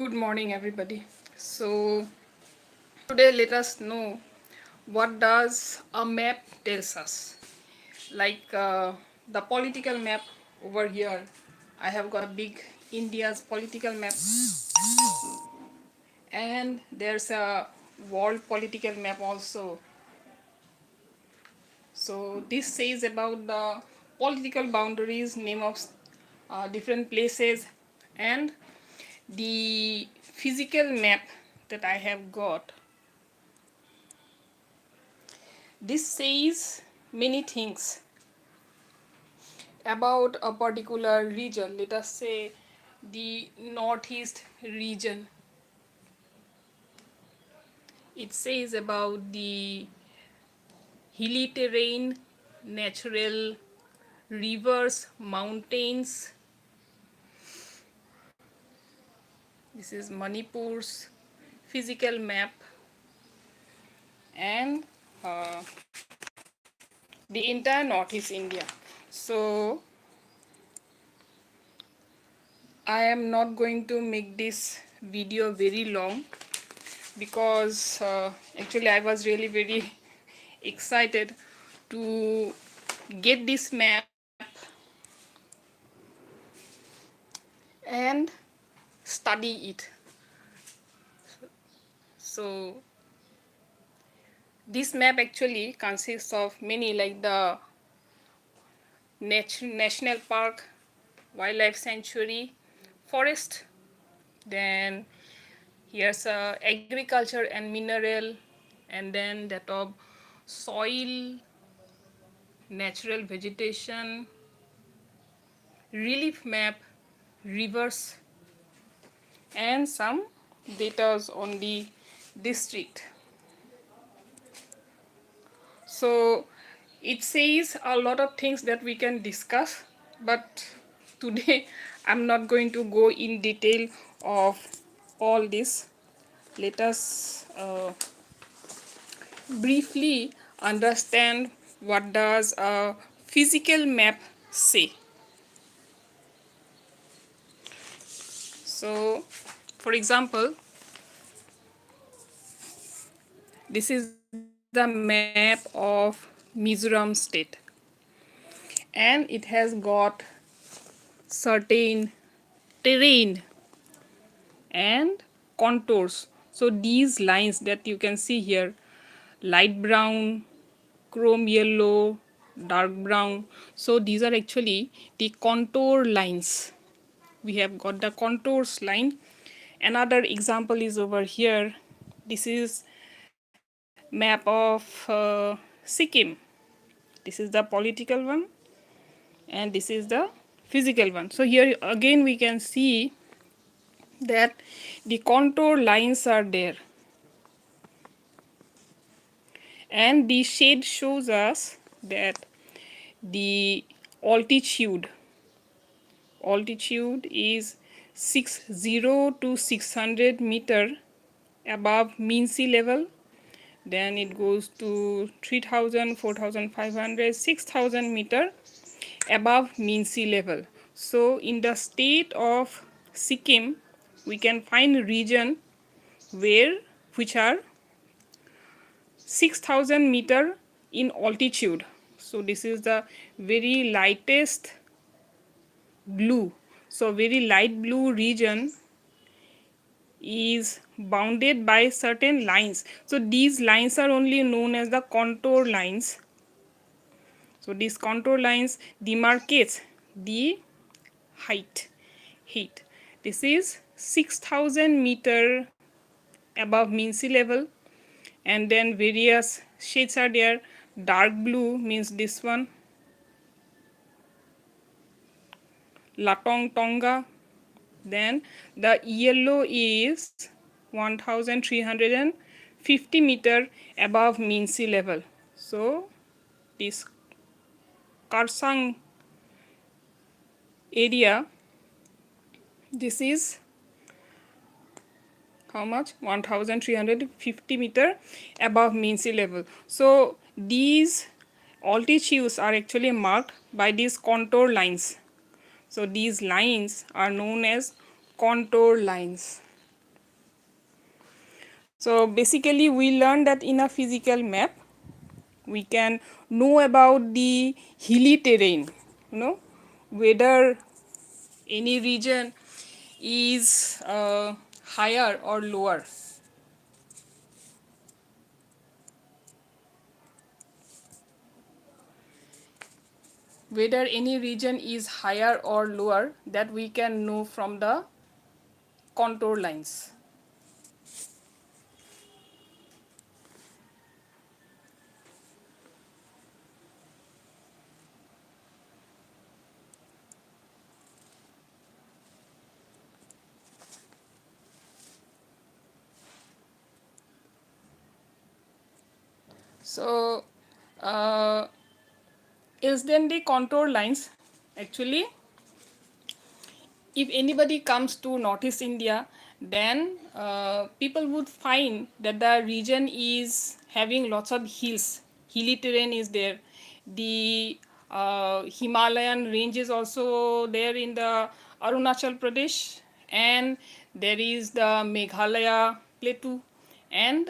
Good morning, everybody. So today let us know what does a map tells us. Like the political map over here, I have got a big India's political map, and there's a world political map also. So this says about the political boundaries, name of different places, and the physical map that I have got. This says many things about a particular region. Let us say the northeast region. It says about the hilly terrain, natural rivers, mountains. This is Manipur's physical map, and uh, the entire northeast India. So I am not going to make this video very long because actually I was really very excited to get this map and study it. So this map actually consists of many, like the national park, wildlife sanctuary, forest, then here's agriculture and mineral, and then that of soil, natural vegetation, relief map, rivers, and some data on the district. So it says a lot of things that we can discuss, but today I'm not going to go in detail of all this. Let us briefly understand what does a physical map say. So for example, this is the map of Mizoram state, and it has got certain terrain and contours. So these lines that you can see here, light brown, chrome yellow, dark brown, so these are actually the contour lines. We have got the contours line. Another example is over here. This is map of Sikkim. This is the political one, and this is the physical one. So here again we can see that the contour lines are there, and the shade shows us that the altitude is 60 to 600 meter above mean sea level. Then it goes to 3000, 4500, 6000 meter above mean sea level. So in the state of Sikkim we can find region where which are 6000 meter in altitude. So this is the very lightest blue. So very light blue region is bounded by certain lines. So these lines are only known as the contour lines. So these contour lines demarcates the height. This is 6000 meter above mean sea level, and then various shades are there. Dark blue means this one, Latong Tonga. Then the yellow is 1350 meter above mean sea level. So this Karsang area, this is how much? 1350 meter above mean sea level. So these altitudes are actually marked by these contour lines. So these lines are known as contour lines. So basically we learned that in a physical map we can know about the hilly terrain, whether any region is higher or lower. Whether any region is higher or lower, that we can know from the contour lines. So is then the contour lines actually, if anybody comes to Northeast India, then people would find that the region is having lots of hills. Hilly terrain is there. The Himalayan range is also there in the Arunachal Pradesh, and there is the Meghalaya plateau, and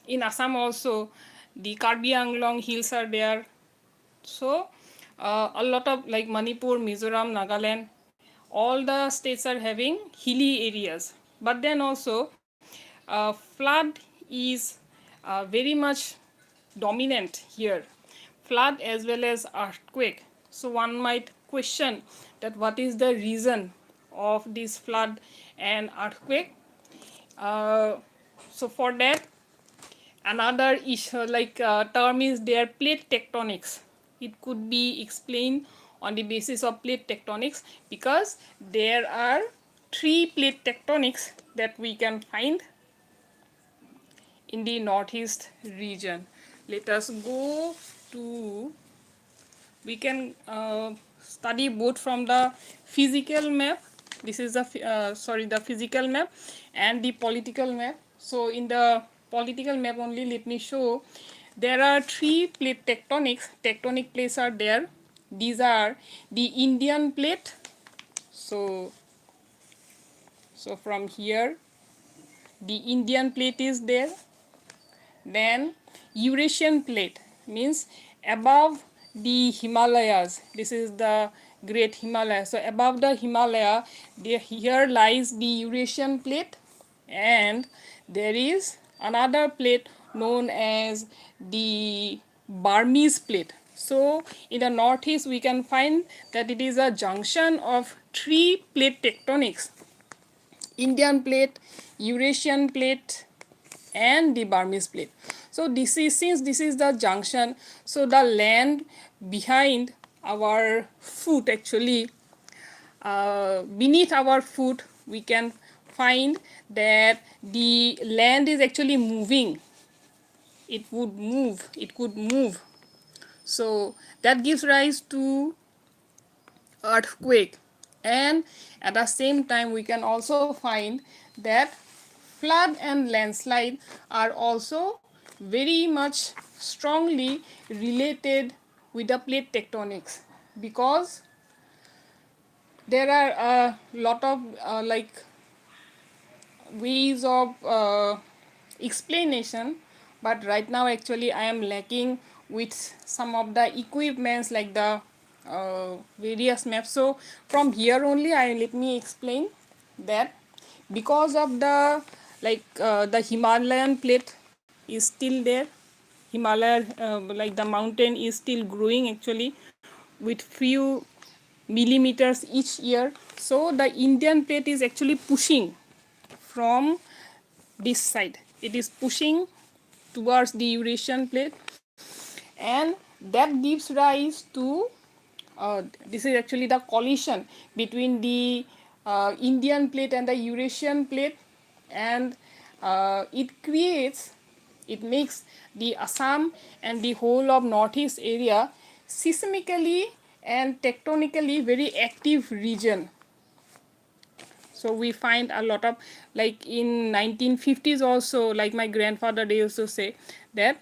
in Assam also the Karbi Anglong hills are there. So a lot of like Manipur, Mizoram, Nagaland, all the states are having hilly areas. But then also flood is very much dominant here. Flood as well as earthquake. So one might question that what is the reason of this flood and earthquake. So for that, another issue term is there, plate tectonics. It could be explained on the basis of plate tectonics, because there are three plate tectonics that we can find in the northeast region. Let us go to, we can study both from the physical map. This is the the physical map and the political map. So in the political map only, let me show, there are three plate tectonics. Tectonic plates are there. These are the Indian plate. So from here the Indian plate is there. Then Eurasian plate means above the Himalayas. This is the Great Himalaya. So above the Himalaya, here lies the Eurasian plate, and there is another plate known as the Burmese plate. So in the northeast, we can find that it is a junction of three plate tectonics: Indian plate, Eurasian plate, and the Burmese plate. So this is, since this is the junction, so the land behind our foot, actually beneath our foot, we can find that the land is actually moving. It would move, it could move. So that gives rise to earthquake, and at the same time we can also find that flood and landslide are also very much strongly related with the plate tectonics, because there are a lot of ways of explanation, but right now actually I am lacking with some of the equipments like the various maps. So from here only let me explain that, because of the the Himalayan plate is still there. Himalaya, the mountain is still growing actually with few millimeters each year. So the Indian plate is actually pushing from this side. It is pushing towards the Eurasian plate, and that gives rise to this is actually the collision between the Indian plate and the Eurasian plate, and it makes the Assam and the whole of northeast area seismically and tectonically very active region. So we find a lot of, like in 1950s also, like my grandfather, they used to say that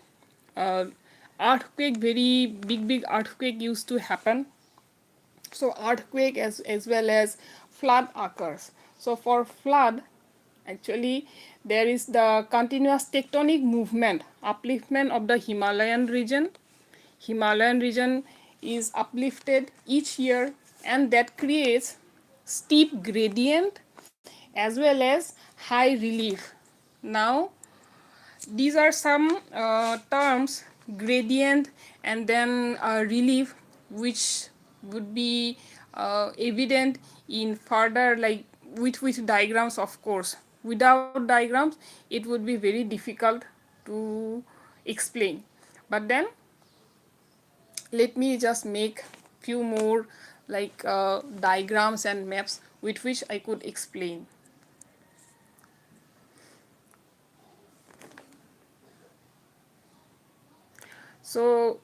earthquake, very big earthquake used to happen. So earthquake as well as flood occurs. So for flood Actually, there is the continuous tectonic movement, upliftment of the Himalayan region. Himalayan region is uplifted each year, and that creates steep gradient as well as high relief. Now, these are some terms, gradient and then relief, which would be evident in further, like with diagrams, of course. Without diagrams, it would be very difficult to explain. But then let me just make few more like diagrams and maps with which I could explain. So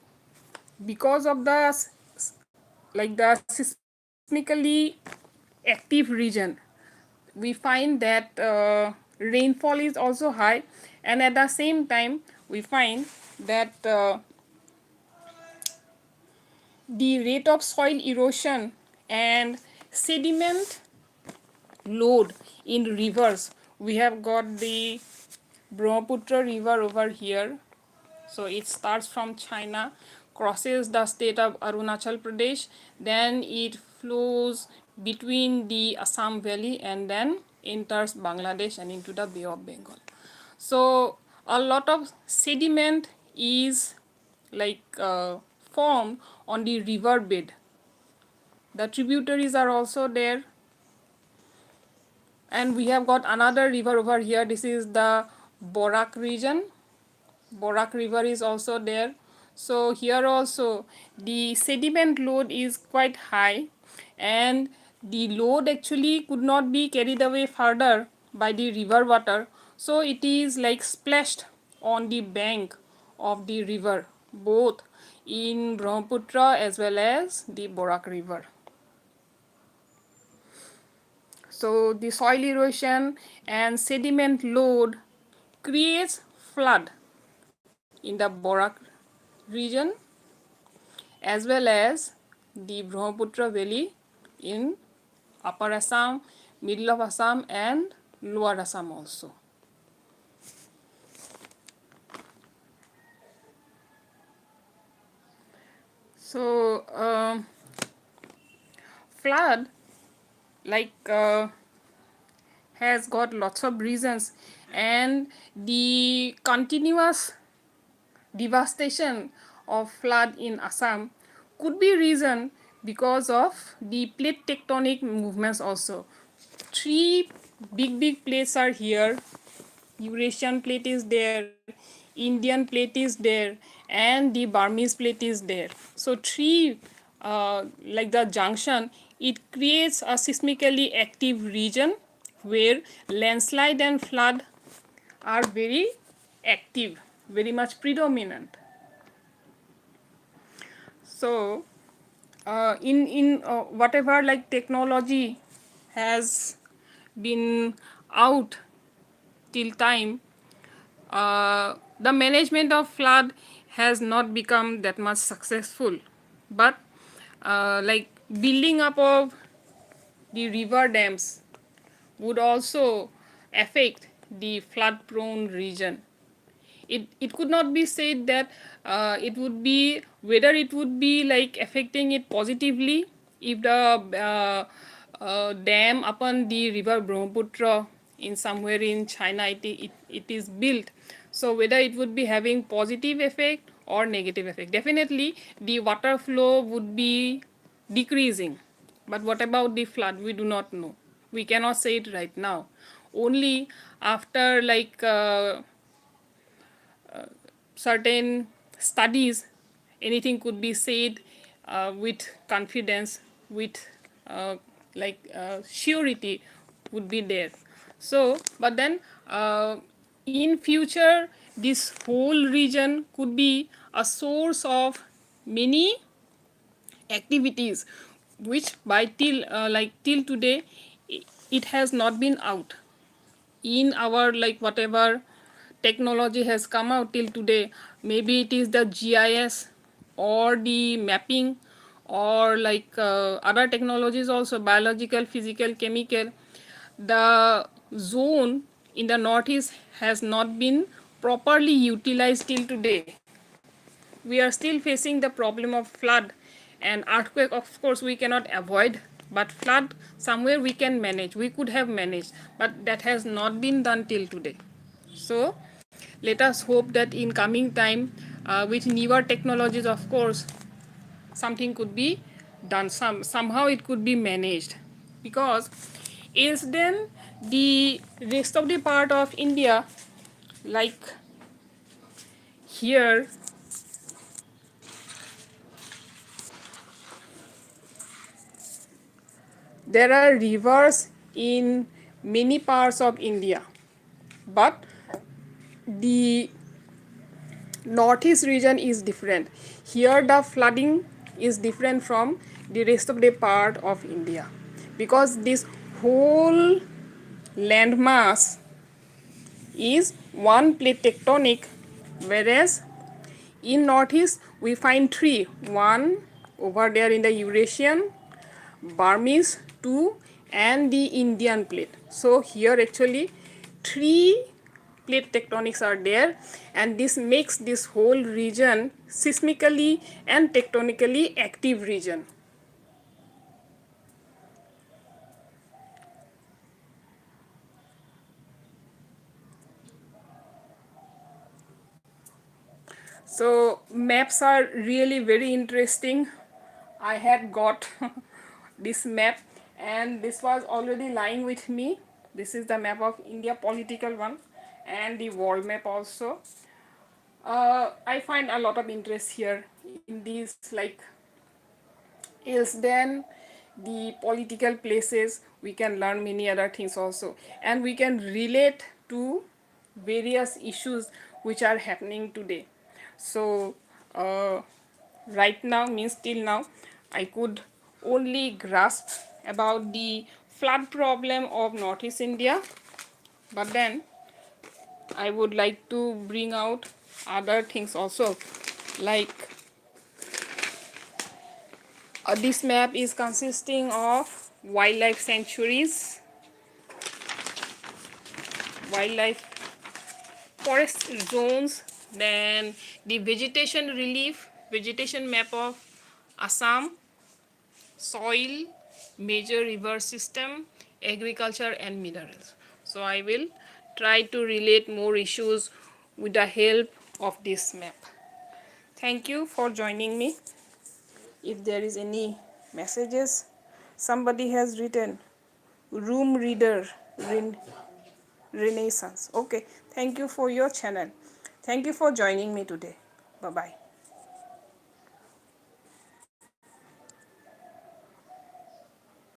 because of the like the seismically active region, we find that rainfall is also high, and at the same time we find that the rate of soil erosion and sediment load in rivers. We have got the Brahmaputra river over here. So it starts from China, crosses the state of Arunachal Pradesh, then it flows between the Assam Valley and then enters Bangladesh and into the Bay of Bengal. So a lot of sediment is like formed on the river bed. The tributaries are also there, and we have got another river over here. This is the Borak region. Borak river is also there. So here also the sediment load is quite high, and the load actually could not be carried away further by the river water. So it is like splashed on the bank of the river, both in Brahmaputra as well as the Borak river. So the soil erosion and sediment load creates flood in the Borak region as well as the Brahmaputra valley in Upper Assam, Middle of Assam and Lower Assam also. So flood like has got lots of reasons, and the continuous devastation of flood in Assam could be reason because of the plate tectonic movements also. Three big plates are here. Eurasian plate is there, Indian plate is there, and the Burmese plate is there. So three like the junction, it creates a seismically active region where landslide and flood are very active, very much predominant. So in whatever like technology has been out till time, the management of flood has not become that much successful, but like building up of the river dams would also affect the flood prone region. It could not be said that it would be, whether it would be like affecting it positively if the dam upon the river Brahmaputra in somewhere in China it is built. So whether it would be having positive effect or negative effect, definitely the water flow would be decreasing. But what about the flood? We do not know. We cannot say it right now. Only after like certain studies, anything could be said with confidence, with surety would be there. So, but then in future, this whole region could be a source of many activities, which by till today, it has not been out in our like whatever technology has come out till today. Maybe it is the GIS or the mapping or like other technologies also, biological, physical, chemical. The zone in the northeast has not been properly utilized till today. We are still facing the problem of flood and earthquake. Of course we cannot avoid, but flood somewhere we can manage, we could have managed, but that has not been done till today. So let us hope that in coming time, with newer technologies, of course something could be done, somehow it could be managed, because is then the rest of the part of India, like here there are rivers in many parts of India, but the northeast region is different. Here the flooding is different from the rest of the part of India, because this whole landmass is one plate tectonic, whereas in northeast we find three, one over there in the Eurasian, Burmese two, and the Indian plate. So here actually three plate tectonics are there, and this makes this whole region seismically and tectonically active region. So maps are really very interesting. I had got this map, and this was already lying with me. This is the map of India, political one, and the world map also. I find a lot of interest here in these, like, else then the political places we can learn many other things also, and we can relate to various issues which are happening today. So right now, means till now, I could only grasp about the flood problem of northeast India, but then I would like to bring out other things also, like this map is consisting of wildlife sanctuaries, wildlife forest zones, then the vegetation relief, vegetation map of Assam, soil, major river system, agriculture and minerals. So I will try to relate more issues with the help of this map. Thank you for joining me. If there is any messages, somebody has written room reader renaissance. Okay, thank you for your channel. Thank you for joining me today. Bye bye.